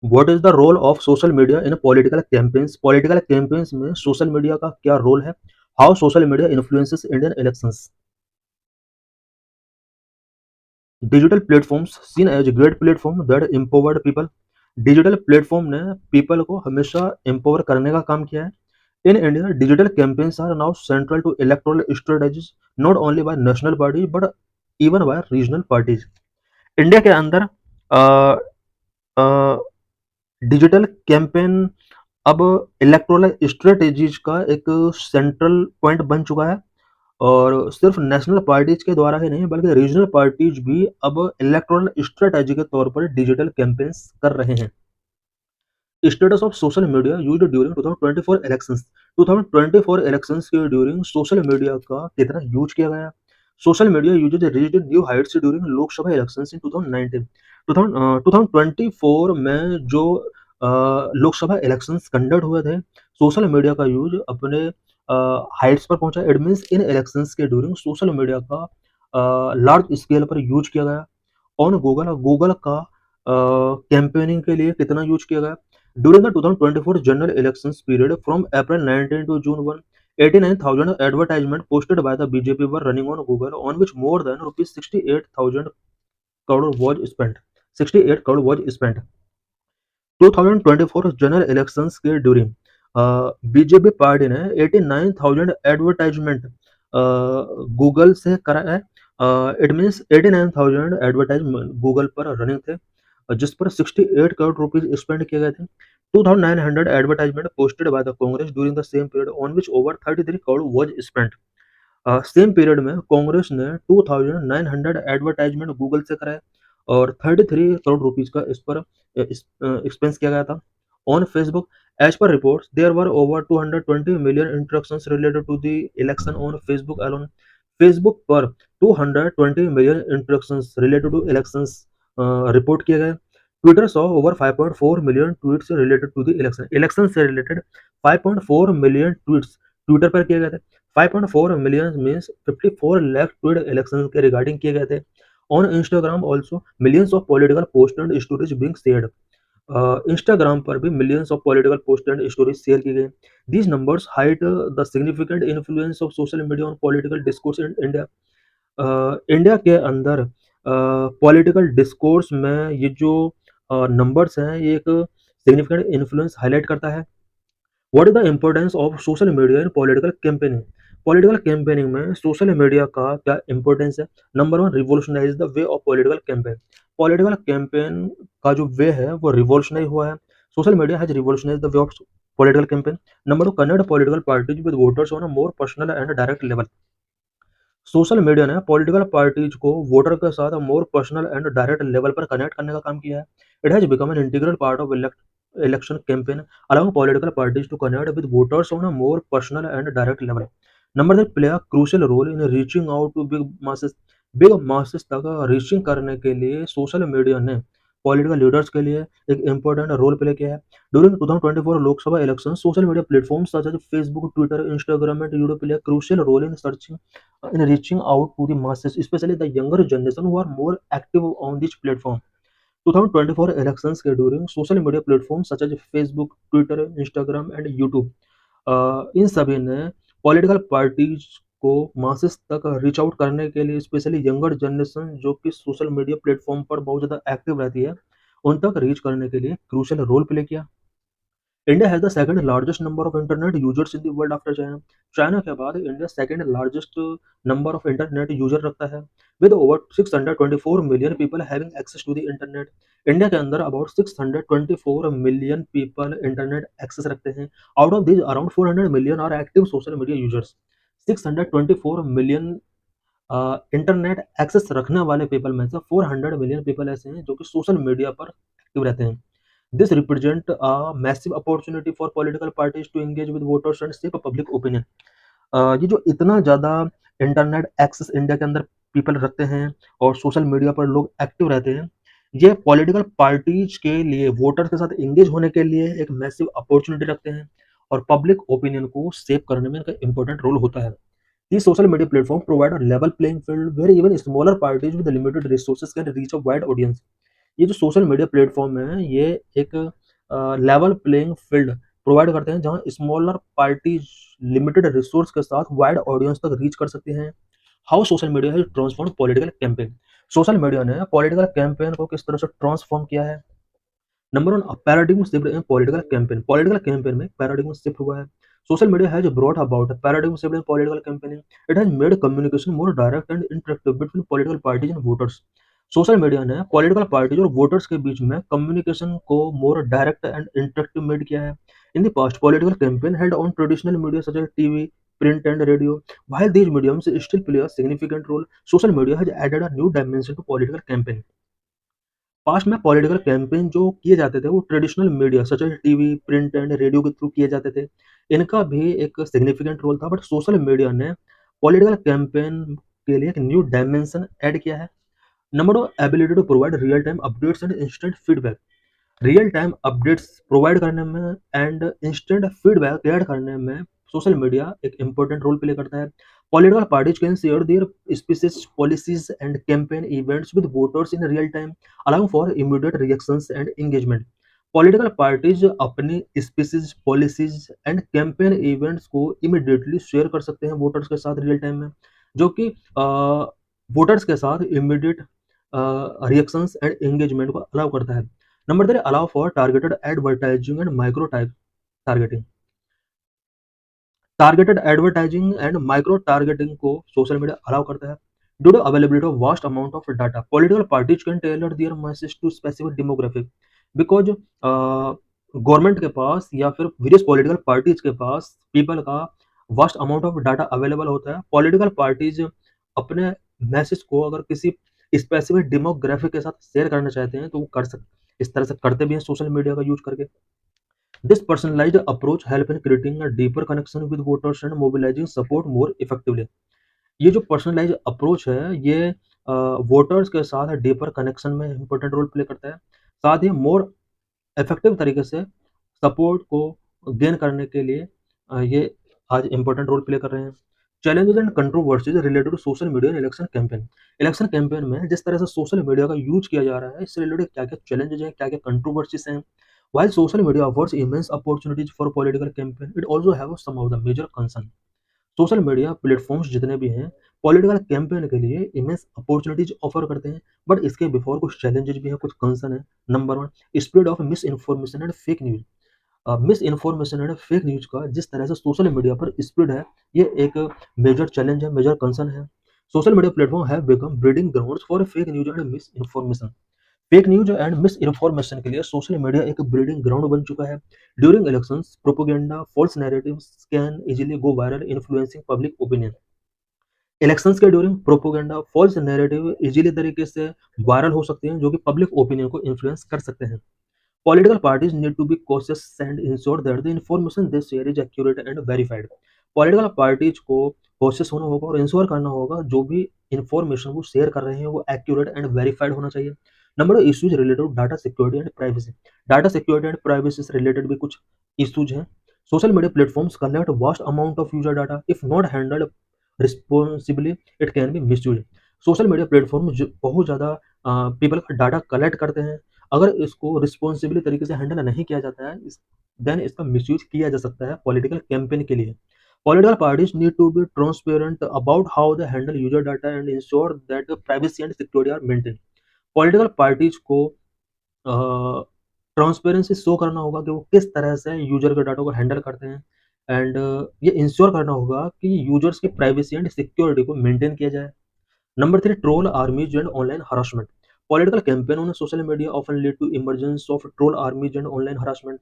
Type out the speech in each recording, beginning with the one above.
What is the role of social media in political campaigns? Political campaigns में social media का क्या role है? How social media influences Indian elections? Digital platforms seen as great platform that empowered people. Digital platform ने people को हमेशा empower करने का काम किया है। In India digital campaigns are now central to electoral strategies, not only by national party but even by regional parties. India के अंदर डिजिटल कैंपेन अब इलेक्टोरल स्ट्रेटेजीज का एक सेंट्रल पॉइंट बन चुका है। और सिर्फ नेशनल पार्टीज के द्वारा ही नहीं बल्कि रीजनल पार्टीज भी अब इलेक्टोरल स्ट्रेटेजी के तौर पर डिजिटल कैंपेन्स कर रहे हैं। Status of social media used during 2024 elections. 2024 elections के ड्यूरिंग सोशल मीडिया का कितना यूज किया गया? Social media usages reached new heights during Lok Sabha elections in 2019। 2024 में जो लोकसभा इलेक्शंस कंडक्ट हुए थे, सोशल मीडिया का यूज अपने हाइट्स पर पहुंचा। इट मीन्स इन इलेक्शंस के ड्यूरिंग सोशल मीडिया का लार्ज स्केल पर यूज किया गया। ऑन गूगल, गूगल का कैंपेनिंग के लिए कितना यूज किया गया? During the 2024 general elections period from April 19 to June 1, 89,000 advertisement posted by the BJP were running on Google, on which more than rupees 68,000 crore was spent. 68 crore was spent. 2024 general elections के during BJP party ने 89,000 advertisement Google से करा है। It means 89,000 advertisement Google पर running थे, जिस पर 68 crore rupees spend किए गए थे। 2,900 advertisement posted by the Congress during the same period, on which over 33 crore was spent. Same period में कांग्रेस ने 2,900 एडवर्टाइजमेंट गूगल से कराए और 33 करोड़ रुपीज का इस पर एक्सपेंस किया गया था। On Facebook, as per reports, there were over 220 million interactions related to the election on Facebook alone. Facebook पर 220 million interactions related to elections report किए गए। Twitter saw over 5.4 million tweets related to the election. Election से related 5.4 million tweets Twitter पर किए गए थे। 5.4 million means 54 lakh tweet election के regarding किए गए थे। On Instagram also millions of political post and stories being shared. Instagram पर भी millions of political post and stories share की गई। These numbers hide the significant influence of social media on political discourse in India. India के अंदर political discourse में ये जो numbers हैं ये एक सिग्निफिकेंट इन्फ्लुएंस हाईलाइट करता है। What is the importance of social media in political campaigning? Political campaigning में सोशल मीडिया का क्या इंपॉर्टेंस है? Number one, revolutionise the way of political campaign. Political campaign का जो वे है वो रिवोल्यूशनाइज हुआ है। Social media has revolutionise the way of political campaign. Number two, connect political parties with voters on a more personal and direct level. Social media ने political parties को voter के साथ more personal and direct level पर connect करने का काम किया है। It has become an integral part of election campaign, allowing political parties to connect with voters on a more personal and direct level. Number three, play a crucial role in reaching out to big masses. Big masses तक reaching करने के लिए social media ने political leaders के लिए एक important role play किया है। During 2024 Lok Sabha election, social media platforms such as Facebook, Twitter, Instagram, and YouTube play a crucial role in searching in reaching out to the masses, especially the younger generation who are more active on this platform. 2024 elections के during social media platform such as Facebook, Twitter, Instagram and YouTube, इन सभी ने political parties को masses तक reach out करने के लिए, specially younger generation जो कि सोशल मीडिया प्लेटफॉर्म पर बहुत ज़्यादा एक्टिव रहती है, उन तक रीच करने के लिए क्रूशियल रोल प्ले किया। India has the second largest number of internet users in the world after China. China के बाद India second largest number of internet user रखता है, with over 624 million people having access to the internet. India के अंदर about 624 million people internet access रखते हैं। Out of this around 400 million are active social media users. 624 million internet access रखने वाले people में से 400 मिलियन पीपल ऐसे हैं जो कि सोशल मीडिया पर एक्टिव रहते हैं। This represent a massive opportunity for political parties to engage with voters and shape a public opinion. ये जो इतना ज़्यादा इंटरनेट एक्सेस इंडिया के अंदर पीपल रखते हैं और सोशल मीडिया पर लोग एक्टिव रहते हैं, ये पॉलिटिकल पार्टीज के लिए वोटर के साथ एंगेज होने के लिए एक मैसिव अपॉर्चुनिटी रखते हैं और पब्लिक ओपिनियन को शेप करने में इनका इंपॉर्टेंट रोल होता है। These social media platforms provide a level playing field where even smaller parties with limited resources can reach a wide audience. ये जो सोशल मीडिया प्लेटफ़ॉर्म है, ये एक लेवल प्लेइंग फील्ड प्रोवाइड करते हैं, जहाँ स्मॉलर पार्टीज़ लिमिटेड रिसोर्स के साथ वाइड ऑडियंस तक रीच कर सकती हैं। How social media has transformed political campaign. Social media ने पॉलिटिकल कैंपेन को किस तरह से ट्रांसफॉर्म किया है? Number 1, paradigm shift in political campaign. Political campaign में पैराडिग्म शिफ्ट हुआ है। Social media has brought about a paradigm shift in political campaigning. It has made communication more direct and interactive between political parties and voters. Social media ने political parties और voters के बीच में communication को more direct and interactive made किया है। In the past political campaign held on traditional media such as TV, print and radio. While these mediums still play a significant role, social media has added a new dimension to political campaign. Past में political campaign जो किए जाते थे वो traditional media such as TV, print and radio के through किए जाते थे। इनका भी एक सिग्निफिकेंट रोल था, बट सोशल मीडिया ने पॉलिटिकल कैंपेन के लिए एक न्यू डायमेंशन ऐड किया है। Number 2, ability to provide real time updates and instant feedback. Real time updates provide करने में एंड इंस्टेंट फीडबैक ऐड करने में सोशल मीडिया एक इम्पोर्टेंट रोल प्ले करता है। Political parties can share their speeches, policies and campaign events with voters in real time, allowing for immediate reactions and engagement. Political parties अपनी speeches, policies and campaign events को immediately share कर सकते हैं voters के साथ real time में, जो कि वोटर्स के साथ इमीडिएट रिएक्शंस एंड एंगेजमेंट को अलाउ करता है। Number 3, allow for targeted advertising and micro targeting. Targeted advertising and micro targeting को सोशल मीडिया अलाउ करता है। Due to availability of vast amount of data, political parties can tailor their message to specific demographic. Because government के पास या फिर various political parties के पास people का vast amount of data available होता है, पॉलिटिकल पार्टीज अपने मैसेज को अगर किसी स्पेसिफिक डेमोग्राफिक के साथ शेयर करना चाहते हैं तो वो कर सकते, इस तरह से करते भी हैं सोशल मीडिया का यूज करके। This personalized approach help in creating a deeper connection with voters and mobilizing support more effectively. ये जो पर्सनलाइज अप्रोच है ये वोटर्स के साथ डीपर कनेक्शन में इंपॉर्टेंट रोल प्ले करता है, साथ ही मोर इफेक्टिव तरीके से सपोर्ट को गेन करने के लिए ये आज इंपॉर्टेंट रोल प्ले कर रहे हैं। Challenges and controversies related to social media in election campaign. Election campaign में जिस तरह से सोशल मीडिया का यूज किया जा रहा है, इससे रिलेटेड क्या क्या चैलेंजेस हैं, क्या क्या कंट्रोवर्सीज हैं। While social media offers immense opportunities for political campaign, it also has some of the major concern. Social media platforms जितने भी हैं पॉलिटिकल कैंपेन के लिए इमेंस अपॉर्चुनिटीज ऑफर करते हैं, बट इसके बिफोर कुछ चैलेंजेस भी हैं, कुछ कंसर्न है। Number 1, spread of miss information and fake news. Miss information and fake news का जिस तरह से सोशल मीडिया पर स्प्रेड है, ये एक मेजर चैलेंज है, मेजर कंसर्न है। Social media platform have become breeding grounds for fake news and misinformation. Fake news and misinformation के लिए सोशल मीडिया एक ब्रीडिंग ग्राउंड बन चुका है। During elections propaganda, false narratives can easily go viral, influencing public opinion. Elections के during propaganda, false narrative easily तरीके से viral हो सकते हैं, जो कि पब्लिक ओपिनियन को इन्फ्लुएंस कर सकते हैं। Political parties need to be cautious and ensure that the information they share is accurate and verified. Political parties को cautious होना होगा और इंश्योर करना होगा जो भी इंफॉर्मेशन वो शेयर कर रहे हैं वो एक्यूरेट एंड वेरीफाइड होना चाहिए। Number 2, issues related to data security and privacy. Data security and privacy से रिलेटेड भी कुछ इश्यूज हैं। Social media platforms collect vast amount of user data, if not handled responsibly it can be misuse. Social media platform बहुत ज़्यादा people का data collect करते हैं, अगर इसको रिस्पॉन्सिबली तरीके से हैंडल नहीं किया जाता है देन इसका मिसयूज किया जा सकता है पॉलिटिकल कैंपेन के लिए। Political parties need to be transparent about how they handle user data and ensure that privacy and security are maintain. Political parties को ट्रांसपेरेंसी शो करना होगा कि वो किस तरह से यूजर के डाटा को हैंडल करते हैं, एंड ये इंश्योर करना होगा कि यूजर्स की प्राइवेसी एंड सिक्योरिटी को मेंटेन किया जाए। Number 3, troll armies and online harassment. Political campaign on social media often lead to emergence of troll armies and online harassment.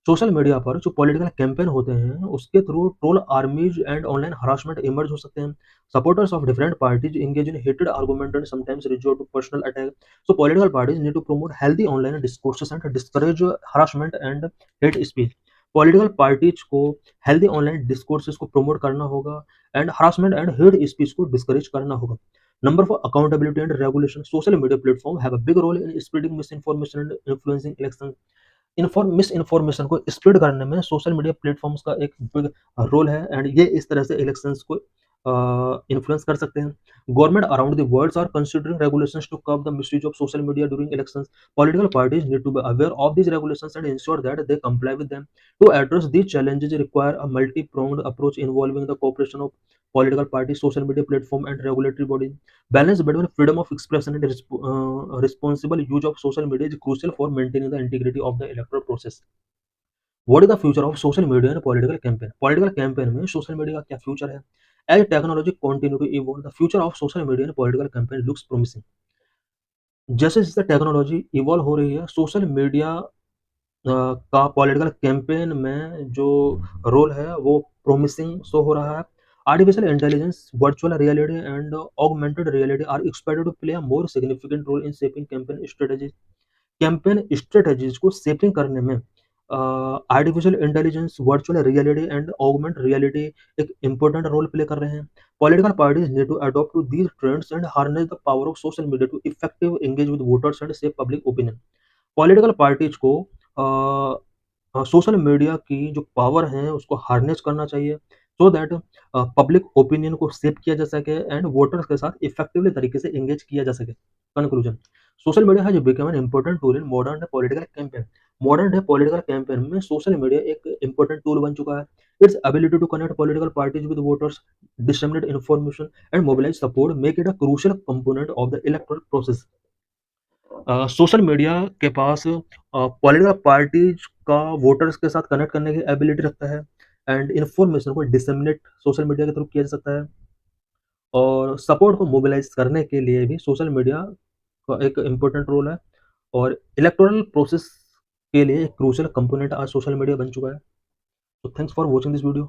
Social media पर जो पॉलिटिकल कैंपेन होते हैं उसके through troll आर्मीज and online harassment emerge हो सकते हैं। Supporters of different parties engage in heated argument and sometimes resort to personal attack. So political parties need to promote healthy online discourses and discourage harassment and hate speech. Political parties को healthy online discourses को promote करना होगा and harassment and hate speech को discourage करना होगा। Number 4, accountability and regulation. Social media platform have a big role in spreading misinformation and influencing election. Misinformation को spread करने में social media platforms का एक बिग रोल है, and ये इस तरह से इलेक्शंस को इन्फ्लुएंस कर सकते हैं। Government around the world are considering regulations to curb the misuse of social media during elections. Political parties need to be aware of these regulations and ensure that they comply with them. To address these challenges require a multi-pronged approach involving the cooperation of political parties, social media platform, and regulatory bodies. Balance between freedom of expression and responsible use of social media is crucial for maintaining the integrity of the electoral process. What is the future of social media and political campaign? Political campaign में social media का क्या future है? As technology continue to evolve, the future of social media and political campaign looks promising. जैसे जैसे technology evolve हो रही है, social media का पॉलिटिकल कैंपेन में जो रोल है वो प्रोमिसिंग शो हो रहा है। Artificial intelligence, virtual reality and augmented reality are expected to play a more significant role in shaping campaign strategies को शेपिंग करने में artificial intelligence, virtual reality and augment reality एक इम्पोर्टेंट रोल प्ले कर रहे हैं। Political parties need to adopt to these trends and harness the power of social media to effective engage with voters and shape public opinion. Political parties को social media की जो power है उसको harness करना चाहिए, सो दैट पब्लिक ओपिनियन को shape किया जा सके एंड वोटर्स के साथ इफेक्टिवली तरीके से एंगेज किया जा सके। Conclusion, social media has become an important tool in modern day political campaign. Modern day political campaign में सोशल मीडिया एक इंपॉर्टेंट टूल बन चुका है। Its ability to connect political parties with voters, disseminate information and mobilize support make it a crucial component of the electoral process. Social media के पास political parties का voters के साथ connect करने की एबिलिटी रखता है एंड इन्फॉर्मेशन को डिसमिनेट सोशल मीडिया के थ्रू किया जा सकता है, और सपोर्ट को मोबिलाइज करने के लिए भी सोशल मीडिया का एक इम्पोर्टेंट रोल है, और इलेक्टोरल प्रोसेस के लिए एक क्रूशियल कंपोनेंट आज सोशल मीडिया बन चुका है। तो thanks for watching this video.